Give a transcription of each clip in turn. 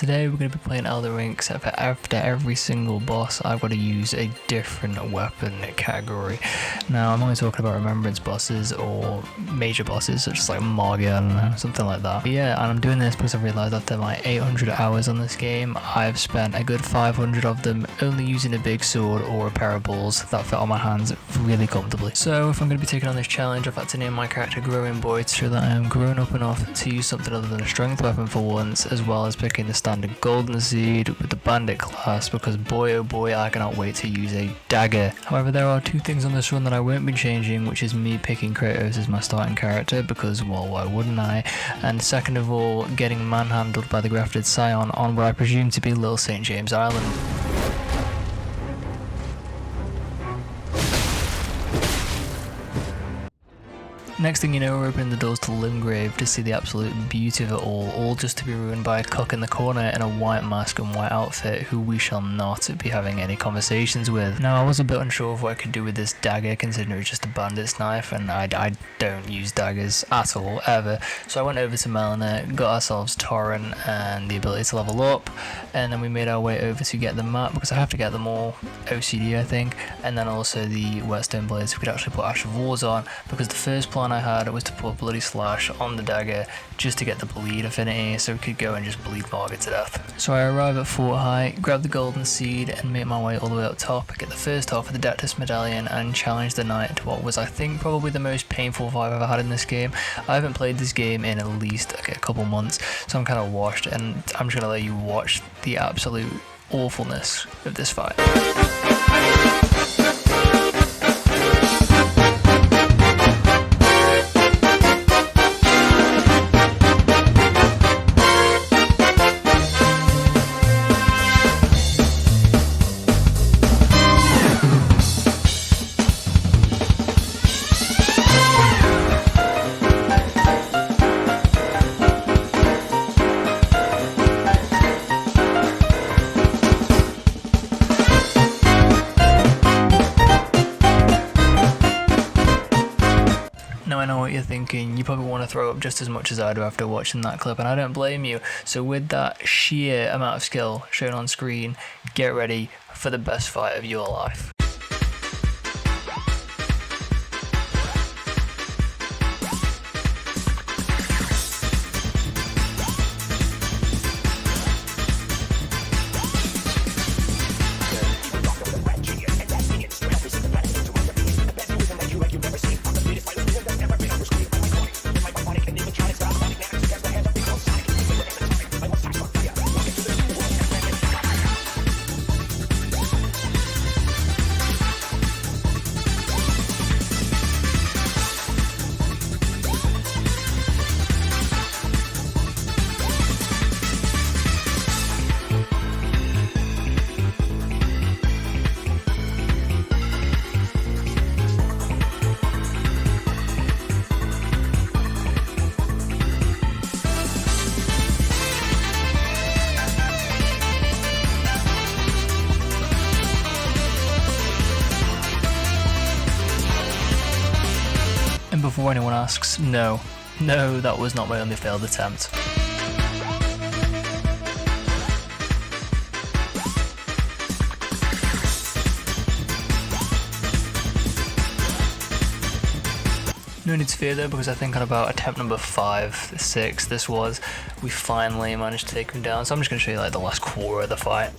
Today we're going to be playing Elden Ring, except for after every single boss I've got to use a different weapon category. Now I'm only talking about remembrance bosses or major bosses such as like Mania, I don't know, something like that. But yeah, and I'm doing this because I realised after my 800 hours on this game, I've spent a good 500 of them only using a big sword or a pair of balls that fit on my hands really comfortably. So if I'm going to be taking on this challenge, I've had to name my character Growing Boy to show that I am grown up enough to use something other than a strength weapon for once, as well as picking the standard golden seed with the bandit class, because boy oh boy I cannot wait to use a dagger. However, there are two things on this run that I won't be changing, which is me picking Kratos as my starting character because, well, why wouldn't I? And second of all, getting manhandled by the grafted scion on what I presume to be Little St. James Island. Next thing you know, we're opening the doors to Limgrave to see the absolute beauty of it all just to be ruined by a cock in the corner in a white mask and white outfit who we shall not be having any conversations with. Now, I was a bit unsure of what I could do with this dagger, considering it was just a bandit's knife, and I don't use daggers at all, ever. So I went over to Mania, got ourselves Torrent and the ability to level up, and then we made our way over to get the map, because I have to get them all OCD, I think, and then also the whetstone blades we could actually put Ash of Wars on, because the first plan I had was to put Bloody Slash on the dagger just to get the bleed affinity so we could go and just bleed Margaret to death. So I arrive at Fort High, grab the golden seed and make my way all the way up top, get the first half of the Dectus medallion and challenge the knight to what was, I think, probably the most painful fight I've ever had in this game. I haven't played this game in at least a couple months, so I'm kind of washed, and I'm just going to let you watch the absolute awfulness of this fight. Now I know what you're thinking, you probably want to throw up just as much as I do after watching that clip, and I don't blame you. So with that sheer amount of skill shown on screen, get ready for the best fight of your life. And before anyone asks, no, that was not my only failed attempt. No need to fear though, because I think on about attempt number 5, 6, this was, we finally managed to take him down. So I'm just going to show you like the last quarter of the fight.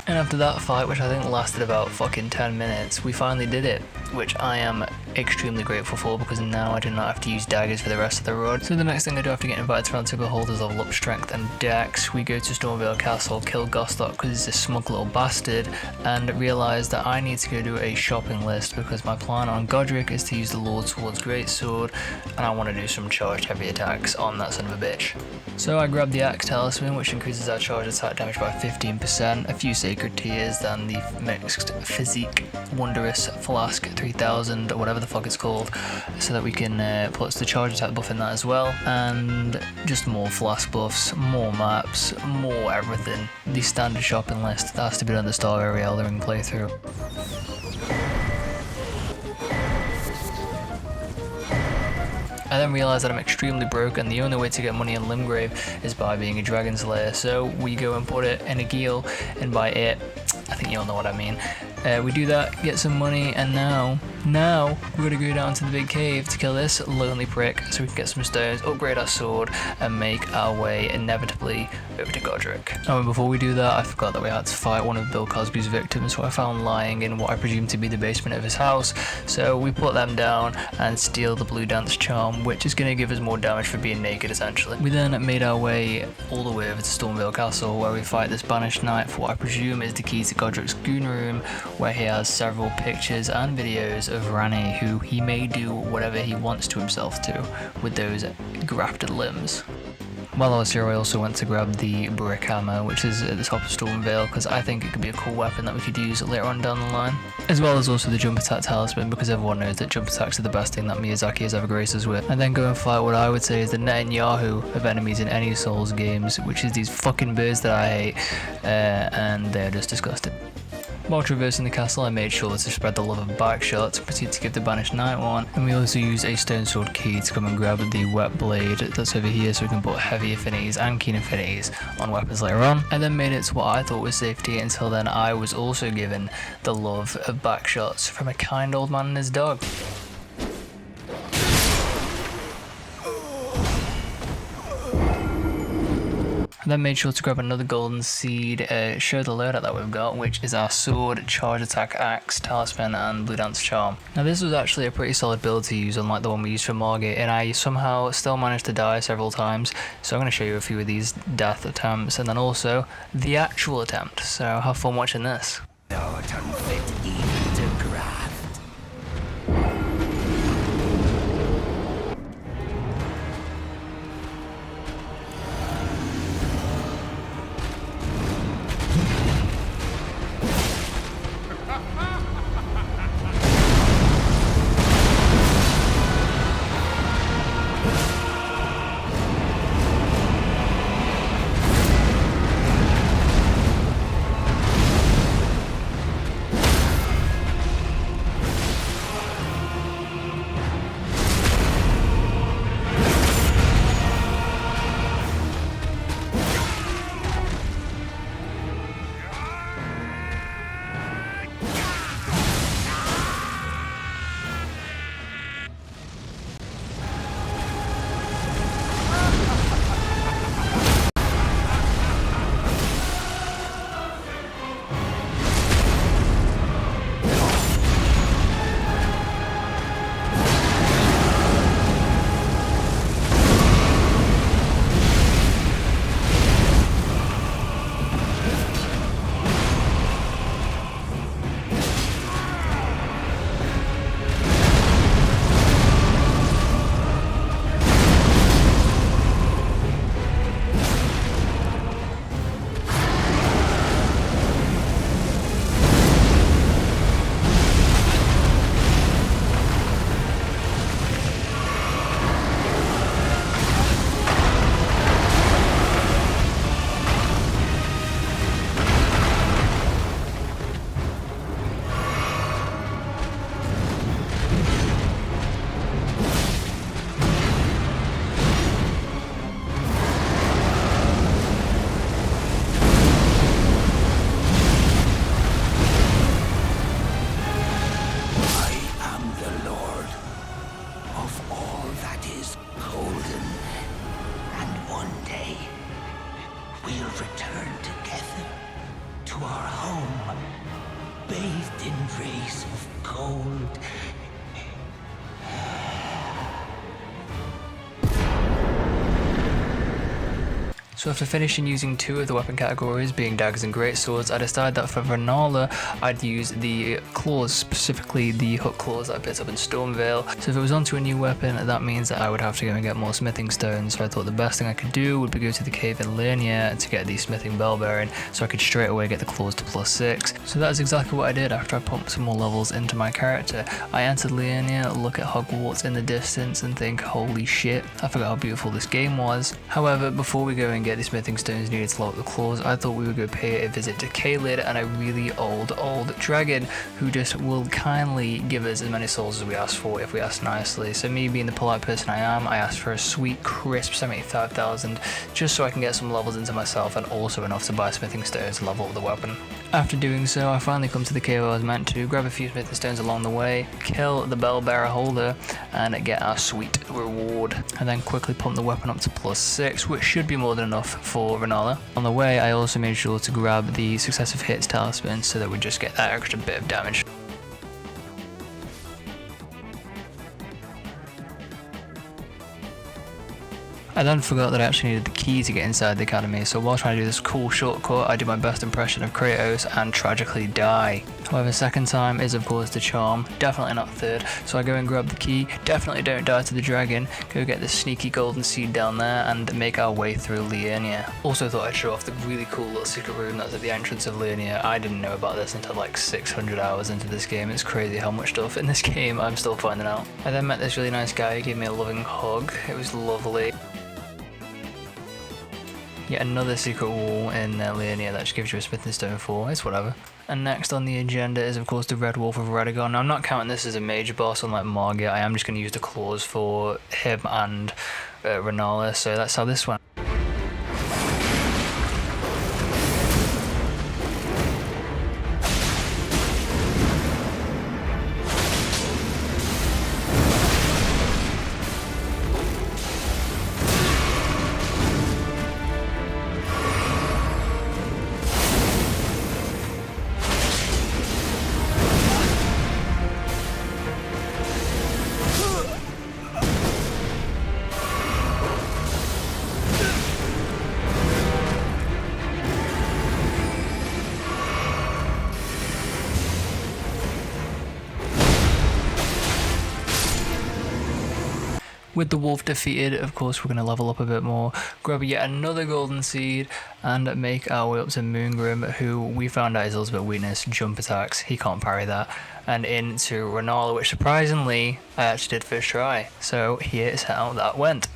And after that fight, which I think lasted about fucking 10 minutes, we finally did it, which I am extremely grateful for, because now I do not have to use daggers for the rest of the run. So the next thing I do after getting invited to Round Table Hold is level up strength and dex. We go to Stormvale Castle, kill Gostock because he's a smug little bastard, and realise that I need to go do a shopping list because my plan on Godric is to use the Lord Sword's Greatsword, and I want to do some charged heavy attacks on that son of a bitch. So I grab the Axe Talisman, which increases our charge attack damage by 15%, a few Sacred Tears, then the Mixed Physique Wondrous Flask 3000, or whatever the fuck it's called, so that we can put the charge attack buff in that as well, and just more flask buffs, more maps, more everything. The standard shopping list that has to be done at the start of every Elden Ring playthrough. I then realised that I'm extremely broke, and the only way to get money in Limgrave is by being a Dragon Slayer, so we go and put it in a Geel, and by it, I think you all know what I mean. We do that, get some money, and now we're gonna go down to the big cave to kill this lonely prick so we can get some stones, upgrade our sword, and make our way inevitably over to Godric. Oh, and before we do that, I forgot that we had to fight one of Bill Cosby's victims who I found lying in what I presume to be the basement of his house, so we put them down and steal the Blue Dance Charm, which is gonna give us more damage for being naked essentially. We then made our way all the way over to Stormvale Castle, where we fight this banished knight for what I presume is the key to Godric's goon room, where he has several pictures and videos of Ranni, who he may do whatever he wants to himself to with those grafted limbs. While I was here, I also went to grab the brick hammer, which is at the top of Stormvale, because I think it could be a cool weapon that we could use later on down the line. As well as also the jump attack talisman, because everyone knows that jump attacks are the best thing that Miyazaki has ever graced us with. And then go and fight what I would say is the Netanyahu of enemies in any Souls games, which is these fucking birds that I hate, and they're just disgusting. While traversing the castle, I made sure to spread the love of back shots and proceed to give the banished knight one, and we also used a stone sword key to come and grab the wet blade that's over here so we can put heavy affinities and keen affinities on weapons later on, and then made it to what I thought was safety. Until then, I was also given the love of back shots from a kind old man and his dog. I then made sure to grab another golden seed, show the loadout that we've got, which is our sword, charge attack, axe, talisman, and blue dance charm. Now this was actually a pretty solid build to use, unlike the one we used for Margit, and I somehow still managed to die several times, so I'm going to show you a few of these death attempts, and then also the actual attempt, so have fun watching this. Not unfit even to graft. bathed in rays of gold So after finishing using 2 of the weapon categories, being daggers and greatswords, I decided that for Renala, I'd use the claws, specifically the hook claws that I picked up in Stormvale. So if it was onto a new weapon, that means that I would have to go and get more smithing stones. So I thought the best thing I could do would be go to the cave in Liurnia to get the smithing bell bearing, so I could straight away get the claws to +6. So that is exactly what I did after I pumped some more levels into my character. I entered Liurnia, look at Hogwarts in the distance and think, holy shit, I forgot how beautiful this game was. However, before we go and get the smithing stones needed to level up the claws, I thought we would go pay a visit to Caelid and a really old dragon who just will kindly give us as many souls as we ask for if we ask nicely. So me being the polite person I am, I asked for a sweet crisp 75,000 just so I can get some levels into myself and also enough to buy smithing stones to level up the weapon. After doing so, I finally come to the cave I was meant to, grab a few smithing stones along the way, kill the bell bearer holder and get our sweet reward, and then quickly pump the weapon up to +6, which should be more than enough for Renala. On the way, I also made sure to grab the successive hits talisman so that we just get that extra bit of damage. I then forgot that I actually needed the key to get inside the academy, so while trying to do this cool shortcut, I do my best impression of Kratos and tragically die. However, second time is of course the charm, definitely not third, so I go and grab the key, definitely don't die to the dragon, go get the sneaky golden seed down there and make our way through Liurnia. Also thought I'd show off the really cool little secret room that's at the entrance of Liurnia. I didn't know about this until like 600 hours into this game. It's crazy how much stuff in this game I'm still finding out. I then met this really nice guy who gave me a loving hug, it was lovely. Yet another secret wall in Liurnia that just gives you a smithing stone for, it's whatever. And next on the agenda is of course the Red Wolf of Radagon. Now I'm not counting this as a major boss unlike Margit, I am just going to use the claws for him and Renala, so that's how this went. With the wolf defeated, of course we're going to level up a bit more, grab yet another golden seed, and make our way up to Moongrim, who we found out his ultimate weakness, jump attacks, he can't parry that, and into Renala, which surprisingly I actually did first try, so here's how that went.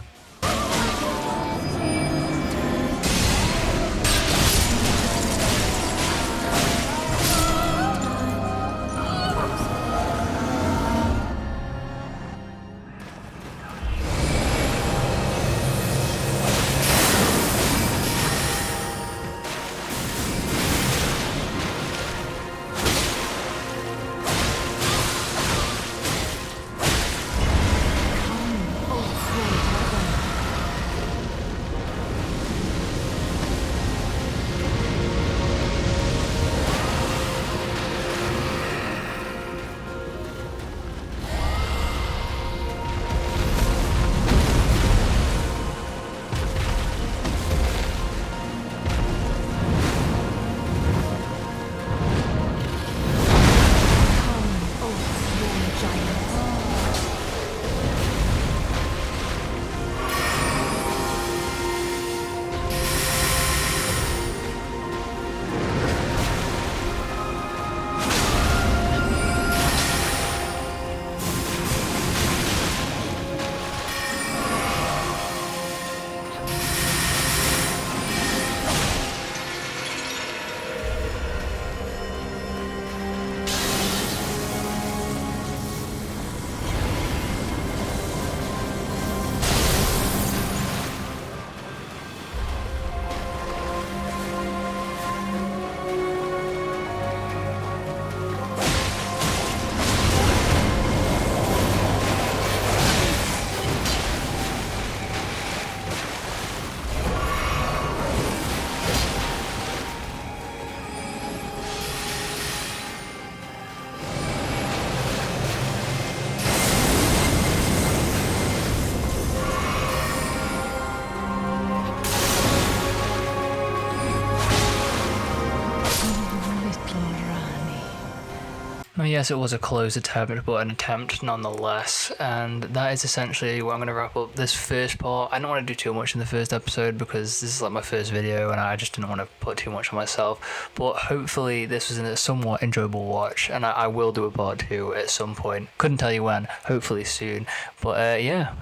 Oh yes, it was a close attempt, but an attempt nonetheless. And that is essentially what I'm going to wrap up this first part. I don't want to do too much in the first episode because this is like my first video and I just didn't want to put too much on myself. But hopefully this was a somewhat enjoyable watch, and I will do a part 2 at some point. Couldn't tell you when, hopefully soon. But yeah.